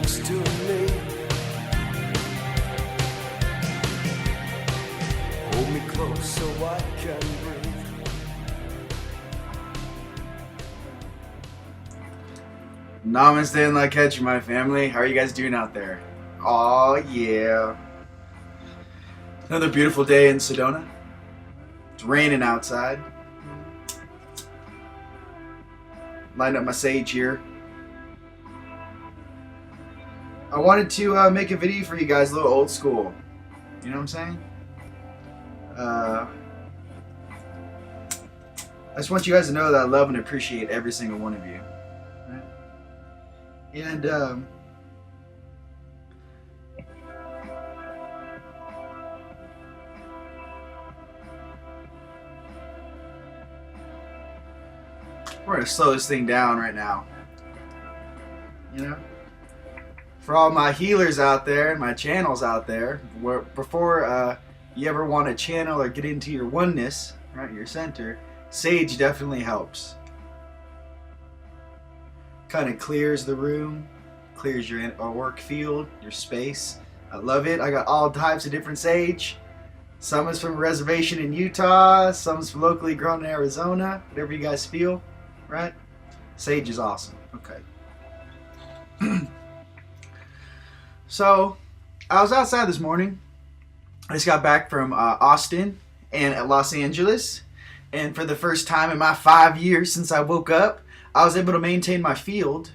next to me. Hold me close so I can breathe. Namaste and Lakechi, my family. How are you guys doing out there? Oh yeah. Another beautiful day in Sedona. It's raining outside. Lined up my sage here. I wanted to make a video for you guys, a little old school. You know what I'm saying? I just want you guys to know that I love and appreciate every single one of you. Right? And we're gonna slow this thing down right now. You know? For all my healers out there, my channels out there, before you ever want to channel or get into your oneness, right, your center, sage definitely helps. Kind of clears the room, clears your work field, your space. I love it. I got all types of different sage. Some is from a reservation in Utah, some is locally grown in Arizona, whatever you guys feel, right? Sage is awesome. Okay. So, I was outside this morning. I just got back from Austin and Los Angeles. And for the first time in my 5 years since I woke up, I was able to maintain my field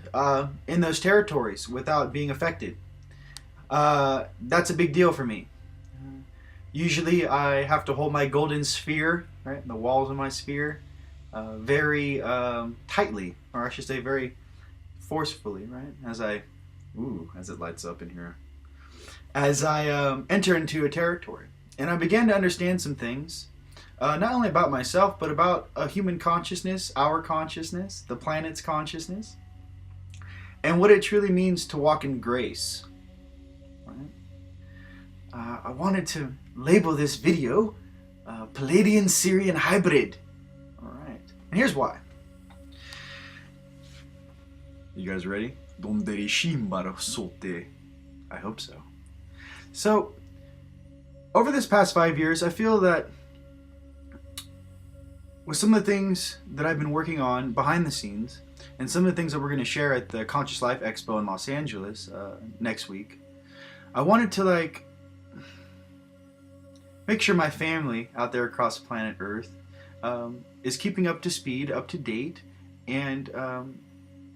in those territories without being affected. That's a big deal for me. Usually I have to hold my golden sphere, right, the walls of my sphere, very tightly, or I should say very forcefully, right, as it lights up in here. As I enter into a territory. And I began to understand some things, not only about myself, but about a human consciousness, our consciousness, the planet's consciousness, and what it truly means to walk in grace. Right? I wanted to label this video Palladian-Syrian hybrid. Alright, and here's why. You guys ready? I hope so. So, over this past 5 years, I feel that with some of the things that I've been working on behind the scenes, and some of the things that we're going to share at the Conscious Life Expo in Los Angeles next week, I wanted to make sure my family out there across planet Earth is keeping up to speed, up to date, and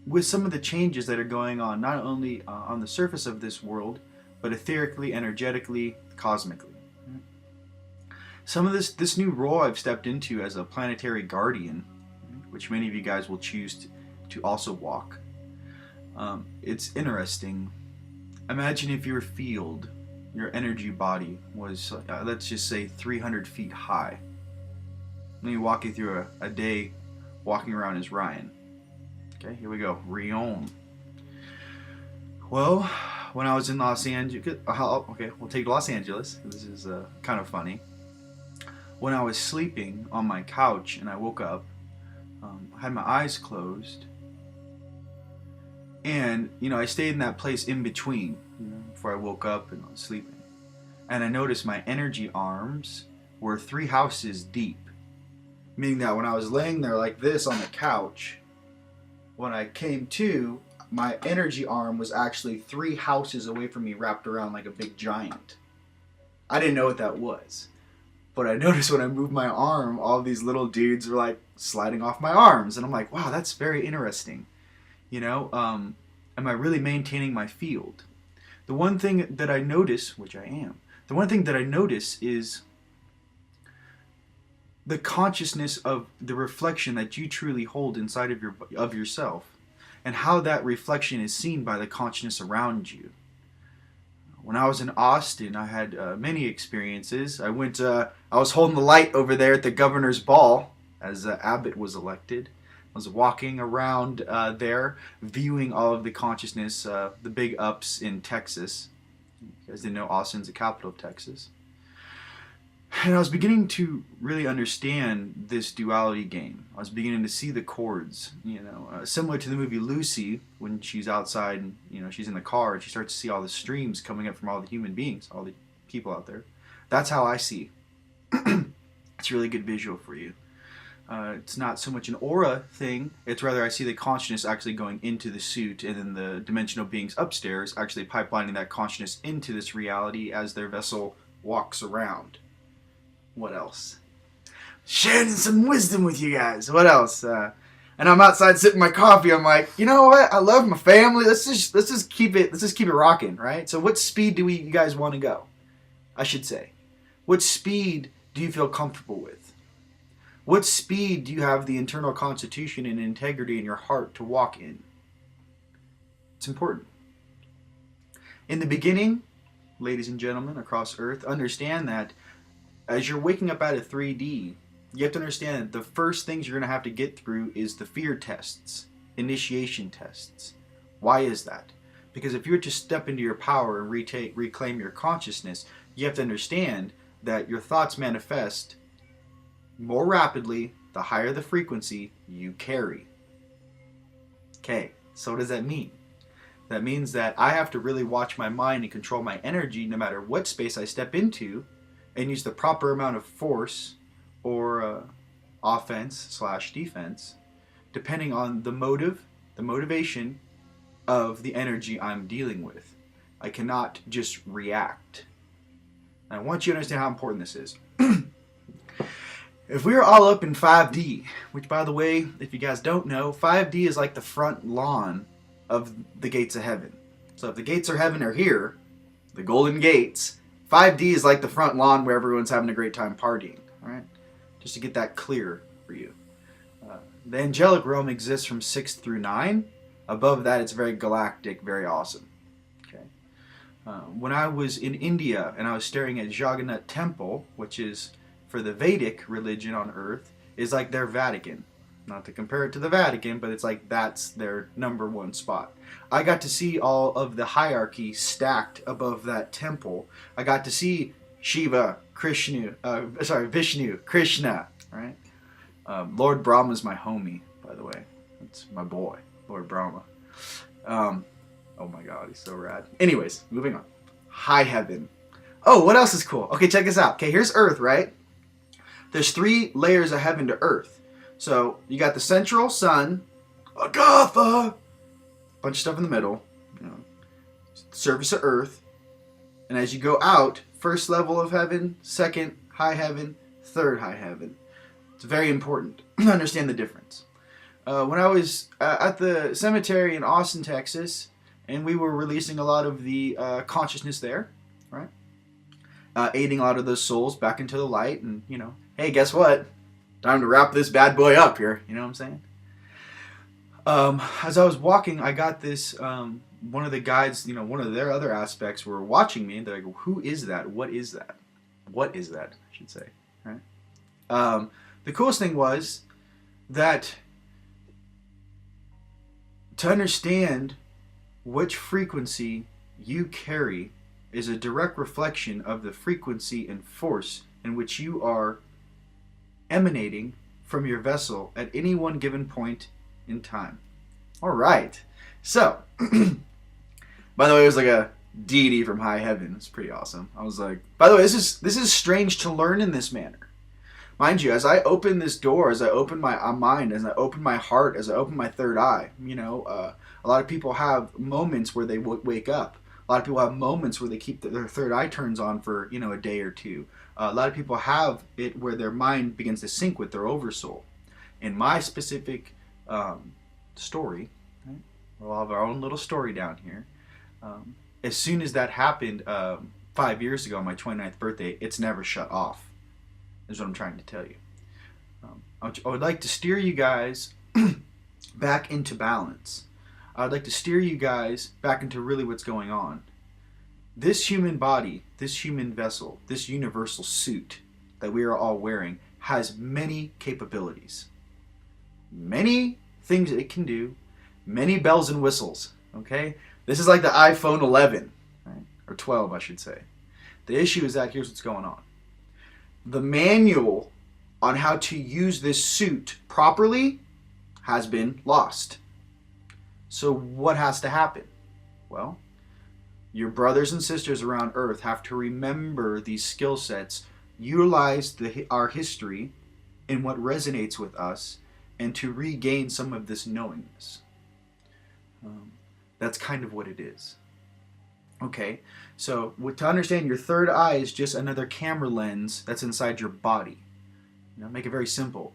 with some of the changes that are going on, not only on the surface of this world, but etherically, energetically, cosmically. Some of this new role I've stepped into as a planetary guardian, which many of you guys will choose to also walk. It's interesting. Imagine if your field, your energy body was, let's just say 300 feet high. Let me walk you through a day walking around as RIon. Okay, here we go. RIon. Well, when I was in Los Angeles, okay, we'll take Los Angeles. This is kind of funny. When I was sleeping on my couch and I woke up, I had my eyes closed, and I stayed in that place in between, before I woke up and I was sleeping, and I noticed my energy arms were 3 houses deep, meaning that when I was laying there like this on the couch, when I came to, my energy arm was actually 3 houses away from me, wrapped around like a big giant. I didn't know what that was. But I noticed when I moved my arm, all these little dudes were like sliding off my arms. And I'm like, wow, that's very interesting. Am I really maintaining my field? The one thing that I notice, which I am, the one thing that I notice is the consciousness of the reflection that you truly hold inside of yourself, and how that reflection is seen by the consciousness around you. When I was in Austin, I had many experiences. I was holding the light over there at the governor's ball as Abbott was elected. I was walking around there, viewing all of the consciousness, the big ups in Texas. You guys didn't know Austin's the capital of Texas. And I was beginning to really understand this duality game. I was beginning to see the chords, similar to the movie Lucy, when she's outside and, she's in the car and she starts to see all the streams coming up from all the human beings, all the people out there. That's how I see. It's a really good visual for you. It's not so much an aura thing. It's rather I see the consciousness actually going into the suit, and then the dimensional beings upstairs actually pipelining that consciousness into this reality as their vessel walks around. What else? Sharing some wisdom with you guys. What else? And I'm outside sipping my coffee. I'm like, you know what? I love my family. Let's just keep it rocking, right? So, what speed do you guys want to go? I should say, what speed do you feel comfortable with? What speed do you have the internal constitution and integrity in your heart to walk in? It's important. In the beginning, ladies and gentlemen across Earth, understand that as you're waking up out of 3D, you have to understand that the first things you're going to have to get through is the fear tests, initiation tests. Why is that? Because if you were to step into your power and reclaim your consciousness, you have to understand that your thoughts manifest more rapidly the higher the frequency you carry. Okay, so what does that mean? That means that I have to really watch my mind and control my energy no matter what space I step into, and use the proper amount of force or offense/defense, depending on the motivation of the energy I'm dealing with. I cannot just react. And I want you to understand how important this is. If we were all up in 5D, which by the way, if you guys don't know, 5D is like the front lawn of the gates of heaven. So if the gates of heaven are here, the golden gates, 5D is like the front lawn where everyone's having a great time partying, all right? Just to get that clear for you. The angelic realm exists from 6 through 9. Above that, it's very galactic, very awesome. Okay. When I was in India and I was staring at Jagannath Temple, which is for the Vedic religion on Earth, is like their Vatican. Not to compare it to the Vatican, but it's like that's their number one spot. I got to see all of the hierarchy stacked above that temple. I got to see Shiva, Vishnu, Krishna, right? Lord Brahma's my homie, by the way. That's my boy, Lord Brahma. Oh my God, he's so rad. Anyways, moving on. High heaven. Oh, what else is cool? Okay, check this out. Okay, here's Earth, right? There's 3 layers of heaven to Earth. So you got the central sun, Agatha, bunch of stuff in the middle, surface of Earth, and as you go out, first level of heaven, second high heaven, third high heaven. It's very important to understand the difference. When I was at the cemetery in Austin, Texas, and we were releasing a lot of the consciousness there, right? Aiding a lot of those souls back into the light, and hey, guess what? Time to wrap this bad boy up here. You know what I'm saying? As I was walking, I got this, one of the guides, one of their other aspects were watching me, and they're like, who is that? What is that? What is that, I should say, right? The coolest thing was that to understand which frequency you carry is a direct reflection of the frequency and force in which you are emanating from your vessel at any one given point in time. All right. So, by the way, it was like a deity from high heaven. It's pretty awesome. I was like, by the way, this is strange to learn in this manner. Mind you, as I open this door, as I open my mind, as I open my heart, as I open my third eye, a lot of people have moments where they wake up. A lot of people have moments where they keep their third eye turns on for, a day or two. A lot of people have it where their mind begins to sync with their oversoul. In my specific story, right, we'll have our own little story down here. As soon as that happened 5 years ago on my 29th birthday, it's never shut off, is what I'm trying to tell you. I would like to steer you guys back into balance. I'd like to steer you guys back into really what's going on. This human body, this human vessel, this universal suit that we are all wearing has many capabilities. Many things it can do, many bells and whistles, okay? This is like the iPhone 11, right? Or 12, I should say. The issue is that here's what's going on. the manual on how to use this suit properly has been lost. So what has to happen? Well, your brothers and sisters around Earth have to remember these skill sets, utilize our history and what resonates with us, and to regain some of this knowingness. That's kind of what it is. Okay, so to understand, your third eye is just another camera lens that's inside your body. Make it very simple.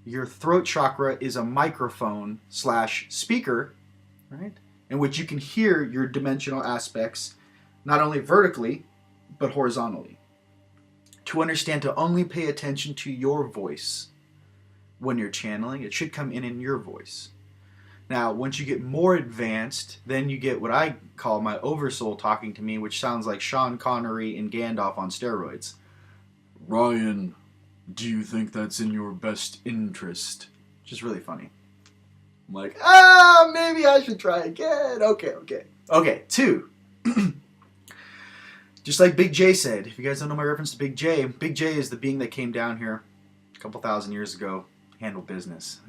Your throat chakra is a microphone / speaker, right? In which you can hear your dimensional aspects, not only vertically, but horizontally. To understand, to only pay attention to your voice when you're channeling, it should come in your voice. Now, once you get more advanced, then you get what I call my oversoul talking to me, which sounds like Sean Connery and Gandalf on steroids. "RIon, do you think that's in your best interest?" Which is really funny. I'm like, maybe I should try again. Okay, 2. Just like Big J said, if you guys don't know my reference to Big J is the being that came down here a couple thousand years ago, handle business.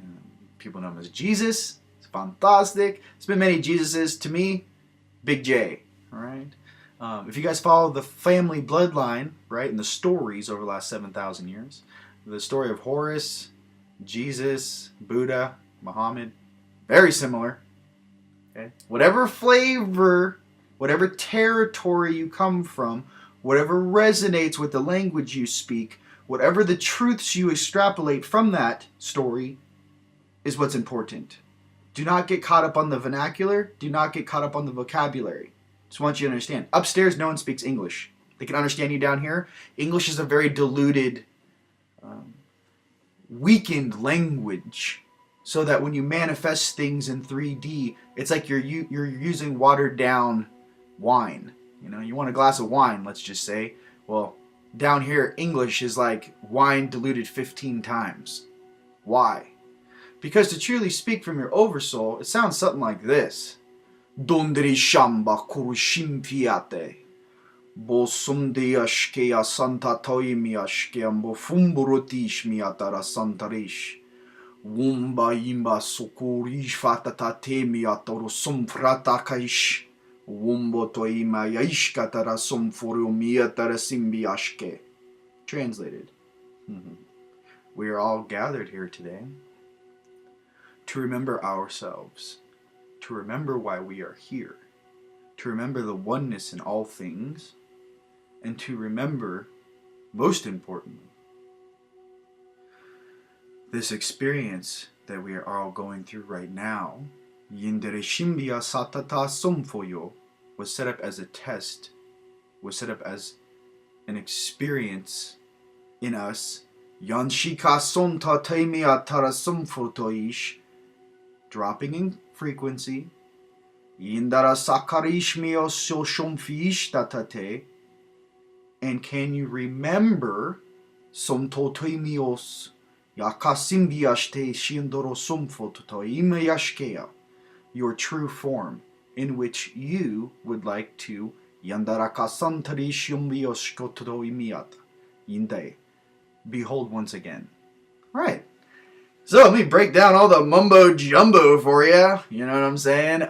People know him as Jesus. It's fantastic. There's been many Jesuses. To me, Big J. All right. If you guys follow the family bloodline, right, and the stories over the last 7,000 years, the story of Horus, Jesus, Buddha, Muhammad, very similar. Okay. Whatever flavor, whatever territory you come from, whatever resonates with the language you speak, whatever the truths you extrapolate from that story is what's important. Do not get caught up on the vernacular. Do not get caught up on the vocabulary. Just want you to understand. Upstairs, no one speaks English. They can understand you down here. English is a very diluted, weakened language, so that when you manifest things in 3D, it's like you're using watered down wine. You want a glass of wine, let's just say. Well, down here, English is like wine diluted 15 times. Why? Because to truly speak from your oversoul, it sounds something like this. Dondri shamba kurushim fiate. Bo sumdiashkea santa toimiashkeambo fumburutish miatara santarish. Wumba imba sukurish fatata temiatoro sumfratakaish. Wumbo toima yaishkatara sumfurumiatara simbiashke. Translated. We are all gathered here today to remember ourselves, to remember why we are here, to remember the oneness in all things, and to remember, most importantly, this experience that we are all going through right now. Yindere Shimbia Satata Somfoyo was set up as a test, was set up as an experience in us. Yanshika Sonta Taimia Tara Somfotoish, dropping in frequency. Yindara Sakarishmio Soshomfish Tatate. And can you remember Somtotoimios Yakasimbiashte Shindoro Somfototoimeyashkea, your true form, in which you would like to Yandaraka Santari Shumbioshkotoimiata Yinde. Behold once again. Right. So let me break down all the mumbo jumbo for you. You know what I'm saying?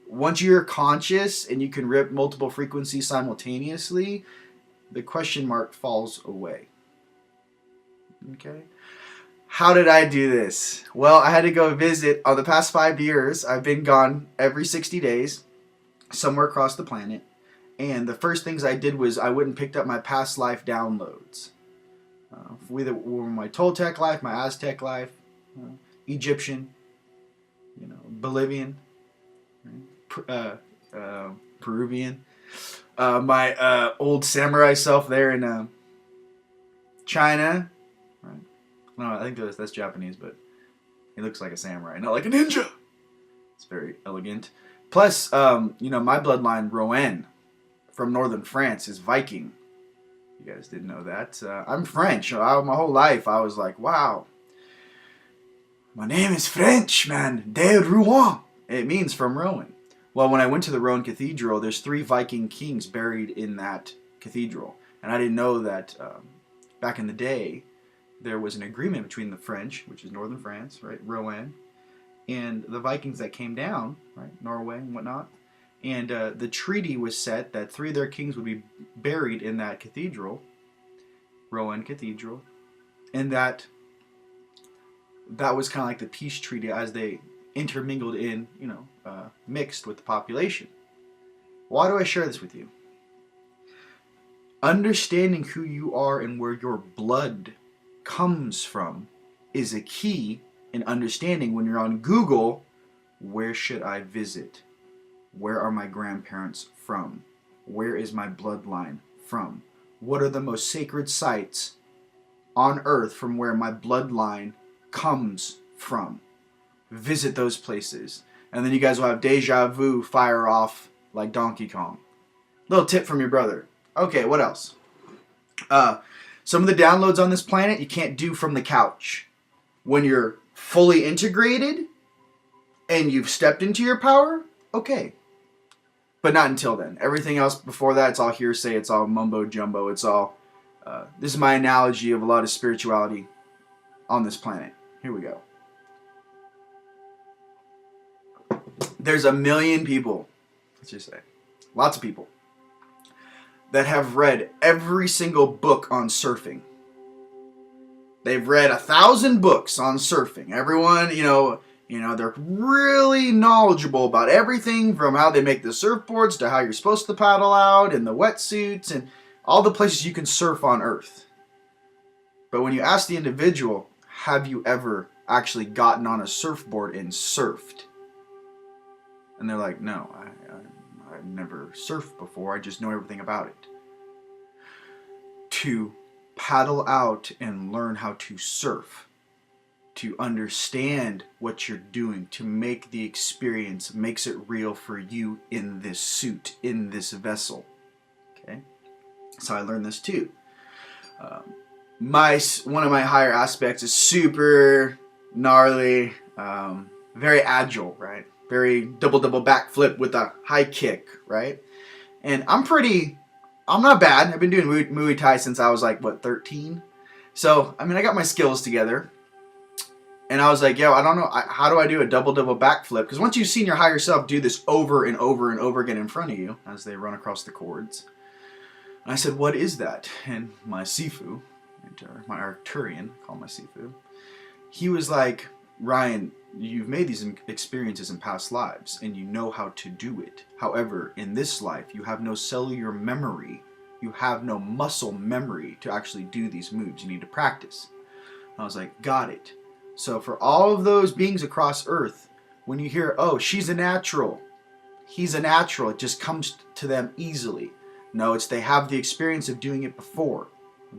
Once you're conscious and you can rip multiple frequencies simultaneously, the question mark falls away. Okay? How did I do this? Well, I had to go visit. On the past 5 years, I've been gone every 60 days, somewhere across the planet. And the first things I did was I went and picked up my past life downloads. Whether my Toltec life, my Aztec life, Egyptian, Bolivian, Peruvian, my old samurai self there in China. Right? No, I think that's Japanese, but he looks like a samurai, not like a ninja. It's very elegant. Plus, my bloodline, RIon, from northern France, is Viking. You guys didn't know that. I'm French. My whole life, I was like, wow, my name is French, man. De Rouen. It means from Rowan. Well, when I went to the Rowan Cathedral, there's 3 Viking kings buried in that cathedral. And I didn't know that back in the day, there was an agreement between the French, which is northern France, right, Rouen, and the Vikings that came down, right, Norway and whatnot. And the treaty was set that 3 of their kings would be buried in that cathedral, Rouen Cathedral, and that was kind of like the peace treaty as they intermingled in, mixed with the population. Why do I share this with you? Understanding who you are and where your blood comes from is a key in understanding when you're on Google, where should I visit? Where are my grandparents from? Where is my bloodline from? What are the most sacred sites on earth from where my bloodline comes from? Visit those places. And then you guys will have deja vu fire off like Donkey Kong. Little tip from your brother. Okay, what else? Some of the downloads on this planet you can't do from the couch. When you're fully integrated and you've stepped into your power, okay. But not until then. Everything else before that, it's all hearsay, it's all mumbo jumbo, it's all... this is my analogy of a lot of spirituality on this planet. Here we go. There's 1 million people, let's just say, lots of people, that have read every single book on surfing. They've read 1,000 books on surfing. Everyone, they're really knowledgeable about everything from how they make the surfboards to how you're supposed to paddle out and the wetsuits and all the places you can surf on Earth. But when you ask the individual, have you ever actually gotten on a surfboard and surfed? And they're like, no, I've never surfed before. I just know everything about it. To paddle out and learn how to surf, to understand what you're doing, to make the experience, makes it real for you in this suit, in this vessel. Okay? So I learned this too. One of my higher aspects is super gnarly, very agile, right? Very double backflip with a high kick, right? And I'm not bad. I've been doing Muay Thai since I was 13? So, I got my skills together. And I was like, I don't know, how do I do a double backflip? Because once you've seen your higher self do this over and over and over again in front of you, as they run across the cords. And I said, what is that? And my Sifu, my Arcturian, I call him my Sifu, he was like, Ryan, you've made these experiences in past lives, and you know how to do it. However, in this life, you have no cellular memory. You have no muscle memory to actually do these moves. You need to practice. And I was like, got it. So for all of those beings across Earth, when you hear, oh, she's a natural, he's a natural, it just comes to them easily. No, it's they have the experience of doing it before.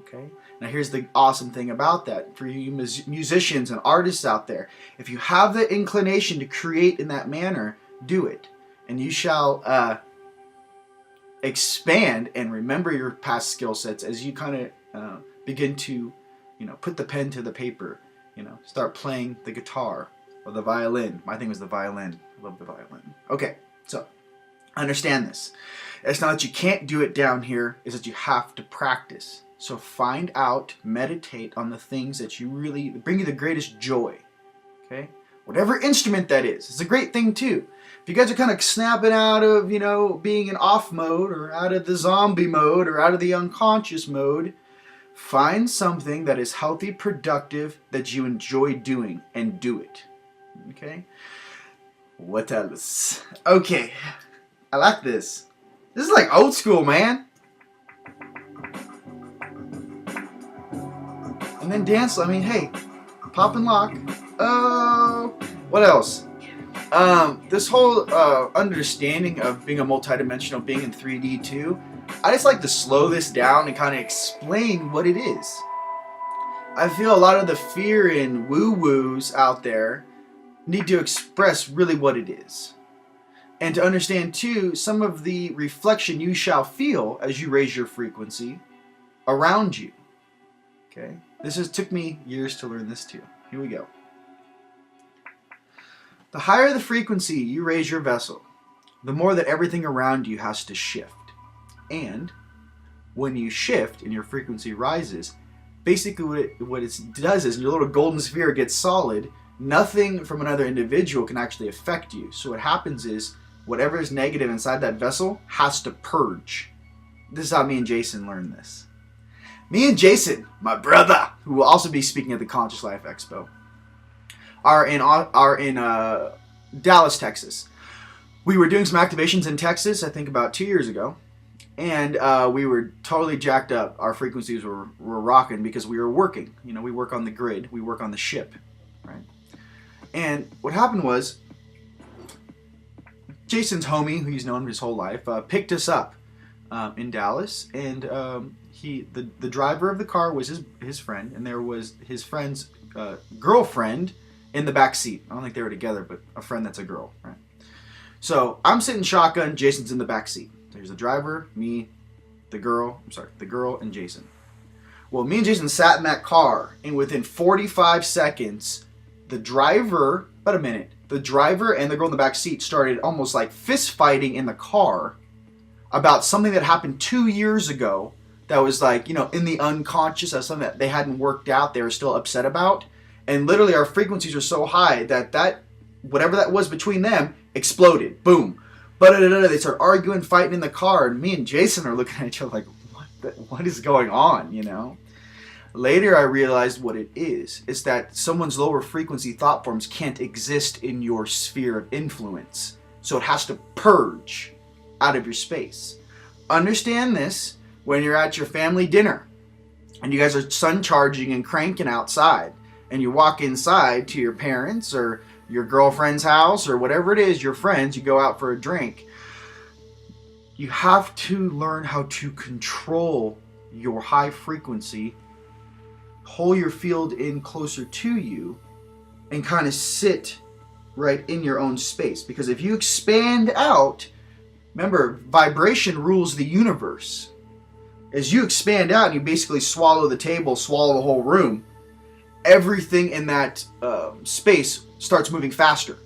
Okay? Now here's the awesome thing about that for you musicians and artists out there. If you have the inclination to create in that manner, do it. And you shall expand and remember your past skill sets as you kind of begin to, put the pen to the paper. Start playing the guitar or the violin. My thing was the violin. I love the violin. Okay, so understand this. It's not that you can't do it down here, it's that you have to practice. So find out, meditate on the things that you really bring you the greatest joy. Okay? Whatever instrument that is. It's a great thing too. If you guys are kind of snapping out of, being in off mode or out of the zombie mode or out of the unconscious mode, find something that is healthy, productive, that you enjoy doing and do it. Okay? What else? Okay. I like this. This is like old school, man. And then dance, hey, pop and lock. Oh, what else? This whole understanding of being a multidimensional being in 3D too, I just like to slow this down and kind of explain what it is. I feel a lot of the fear and woo-woos out there need to express really what it is. And to understand too, some of the reflection you shall feel as you raise your frequency around you. Okay? Took me years to learn this too. Here we go. The higher the frequency you raise your vessel, the more that everything around you has to shift. And when you shift and your frequency rises, basically what it does is your little golden sphere gets solid. Nothing from another individual can actually affect you. So what happens is whatever is negative inside that vessel has to purge. This is how me and Jason learned this. Me and Jason, my brother, who will also be speaking at the Conscious Life Expo, are in Dallas, Texas. We were doing some activations in Texas, I think about 2 years ago, and we were totally jacked up. Our frequencies were rocking because we were working. You know, we work on the grid, we work on the ship, right? And what happened was, Jason's homie, who he's known his whole life, picked us up in Dallas, and the driver of the car was his friend, and there was his friend's girlfriend in the back seat. I don't think they were together, but a friend that's a girl, right? So I'm sitting shotgun, Jason's in the back seat. There's the driver, me, the girl, and Jason. Well, me and Jason sat in that car, and within 45 seconds, the driver and the girl in the back seat started almost like fist fighting in the car about something that happened 2 years ago that was like, you know, in the unconscious, as something that they hadn't worked out, they were still upset about. And literally our frequencies are so high that whatever that was between them exploded. Boom. But they start arguing, fighting in the car, and me and Jason are looking at each other like, what is going on, you know? Later I realized what it is. It's that someone's lower frequency thought forms can't exist in your sphere of influence. So it has to purge out of your space. Understand this when you're at your family dinner and you guys are sun charging and cranking outside, and you walk inside to your parents or your girlfriend's house or whatever it is, your friends, you go out for a drink. You have to learn how to control your high frequency, pull your field in closer to you, and kind of sit right in your own space. Because if you expand out, remember, vibration rules the universe. As you expand out and you basically swallow the table, swallow the whole room, everything in that space starts moving faster.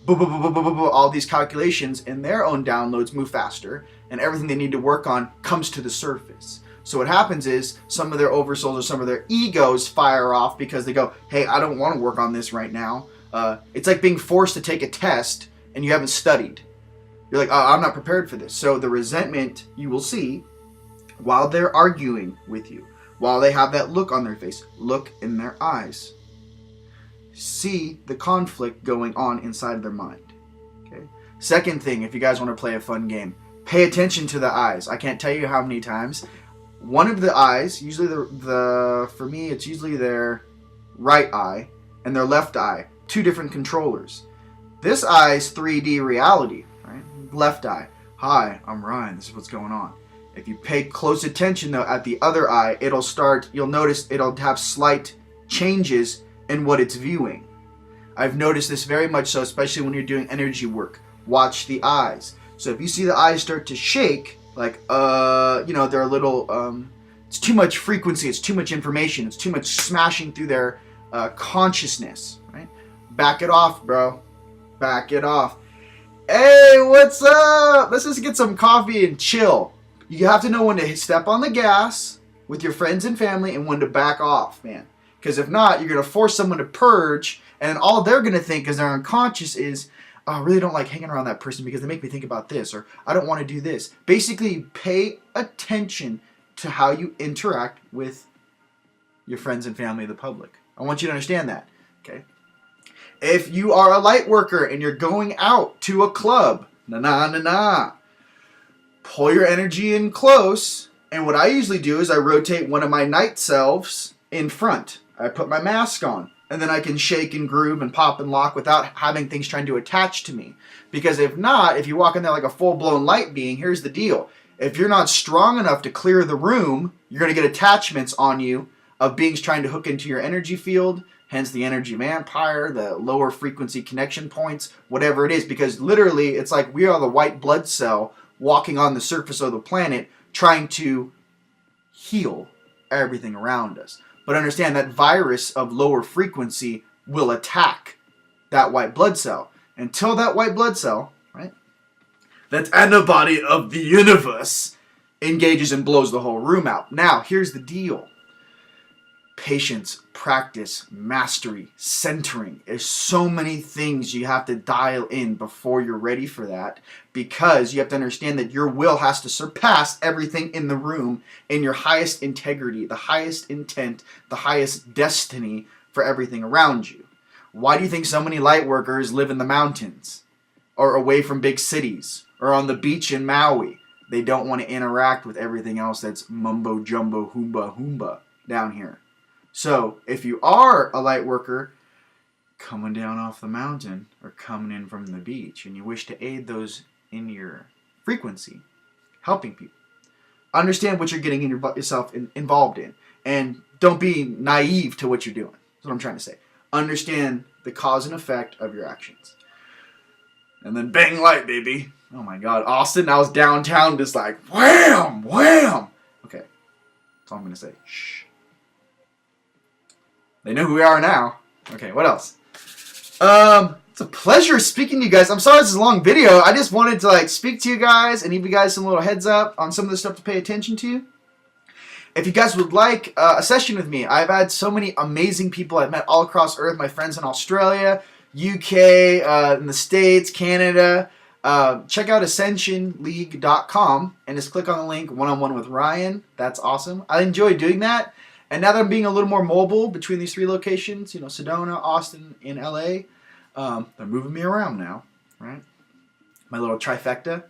All these calculations and their own downloads move faster, and everything they need to work on comes to the surface. So what happens is some of their oversouls or some of their egos fire off because they go, hey, I don't want to work on this right now. It's like being forced to take a test and you haven't studied. You're like, I'm not prepared for this. So the resentment you will see while they're arguing with you, while they have that look on their face, look in their eyes. See the conflict going on inside their mind. Okay. Second thing, if you guys want to play a fun game, pay attention to the eyes. I can't tell you how many times. One of the eyes, usually for me, it's usually their right eye and their left eye, two different controllers. This eye's 3D reality, right? Left eye, hi, I'm RIon, this is what's going on. If you pay close attention though at the other eye, you'll notice it'll have slight changes in what it's viewing. I've noticed this very much so, especially when you're doing energy work. Watch the eyes. So if you see the eyes start to shake, like, they're a little, it's too much frequency, it's too much information, it's too much smashing through their consciousness, right? Back it off, bro. Back it off. Hey, what's up? Let's just get some coffee and chill. You have to know when to step on the gas with your friends and family and when to back off, man. Because if not, you're going to force someone to purge, and all they're going to think because they're unconscious is, oh, I really don't like hanging around that person because they make me think about this, or I don't want to do this. Basically, pay attention to how you interact with your friends and family, the public. I want you to understand that, okay? If you are a light worker and you're going out to a club, pull your energy in close, and what I usually do is I rotate one of my night selves in front. I put my mask on, and then I can shake and groove and pop and lock without having things trying to attach to me. Because if not, if you walk in there like a full-blown light being, here's the deal. If you're not strong enough to clear the room, you're going to get attachments on you of beings trying to hook into your energy field, hence the energy vampire, the lower frequency connection points, whatever it is. Because literally, it's like we are the white blood cell walking on the surface of the planet trying to heal everything around us. But understand that virus of lower frequency will attack that white blood cell. Until that white blood cell, right, that antibody of the universe, engages and blows the whole room out. Now, here's the deal. patience, practice, mastery, centering. There's so many things you have to dial in before you're ready for that, because you have to understand that your will has to surpass everything in the room in your highest integrity, the highest intent, the highest destiny for everything around you. Why do you think so many light workers live in the mountains or away from big cities or on the beach in Maui? They don't want to interact with everything else that's mumbo jumbo hoomba down here. So if you are a light worker coming down off the mountain or coming in from the beach and you wish to aid those in your frequency, helping people, understand what you're getting yourself involved in, and don't be naive to what you're doing. That's what I'm trying to say. Understand the cause and effect of your actions. And then bang light, baby. Oh my God, Austin, I was downtown just like wham, wham. Okay, that's all I'm going to say. Shh. They know who we are now. Okay, what else? It's a pleasure speaking to you guys. I'm sorry this is a long video. I just wanted to speak to you guys and give you guys some little heads up on some of the stuff to pay attention to. If you guys would like a session with me, I've had so many amazing people I've met all across Earth. My friends in Australia, UK, in the States, Canada. Check out ascensionleague.com and just click on the link one-on-one with RIon. That's awesome. I enjoy doing that. And now that I'm being a little more mobile between these 3 locations, Sedona, Austin, and LA, they're moving me around now, right? My little trifecta.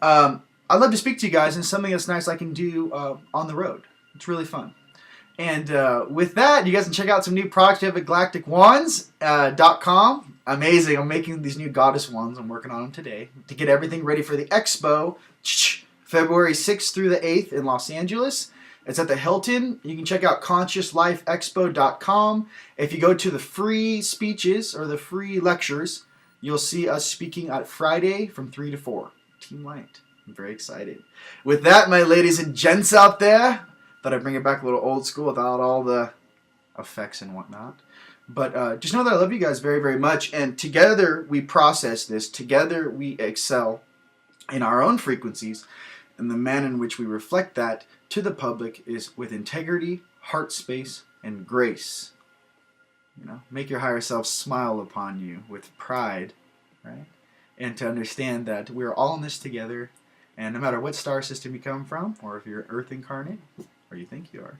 I'd love to speak to you guys, and something that's nice I can do on the road. It's really fun. And with that, you guys can check out some new products. We have at galacticwands.com. Amazing. I'm making these new goddess wands. I'm working on them today to get everything ready for the expo, February 6th through the 8th in Los Angeles. It's at the Hilton. You can check out consciouslifeexpo.com. If you go to the free speeches or the free lectures, you'll see us speaking on Friday from 3 to 4. Team Light. I'm very excited. With that, my ladies and gents out there, thought I'd bring it back a little old school without all the effects and whatnot. But just know that I love you guys very, very much. And together we process this. Together we excel in our own frequencies. And the manner in which we reflect that to the public is with integrity, heart space, and grace. Make your higher self smile upon you with pride, right? And to understand that we're all in this together, and no matter what star system you come from, or if you're Earth incarnate, or you think you are.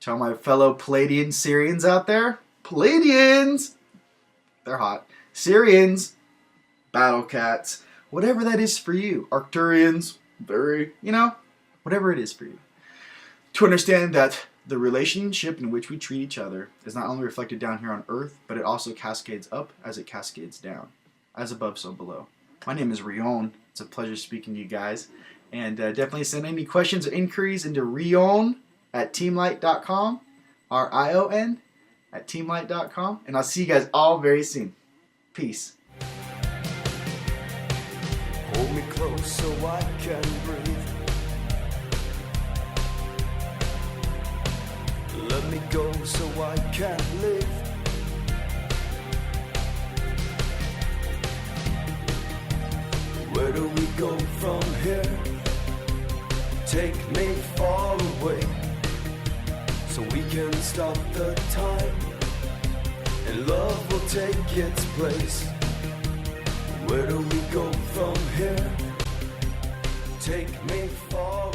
To all my fellow Palladian Syrians out there, Palladians! They're hot. Syrians, battle cats, whatever that is for you. Arcturians, very, whatever it is for you. To understand that the relationship in which we treat each other is not only reflected down here on Earth, but it also cascades up as it cascades down. As above, so below. My name is RIon. It's a pleasure speaking to you guys. And definitely send any questions or inquiries into RIon at teamlight.com. RIon at teamlight.com. And I'll see you guys all very soon. Peace. Hold me close so I can breathe. Let me go so I can live. Where do we go from here? Take me far away, so we can stop the time, and love will take its place. Where do we go from here? Take me far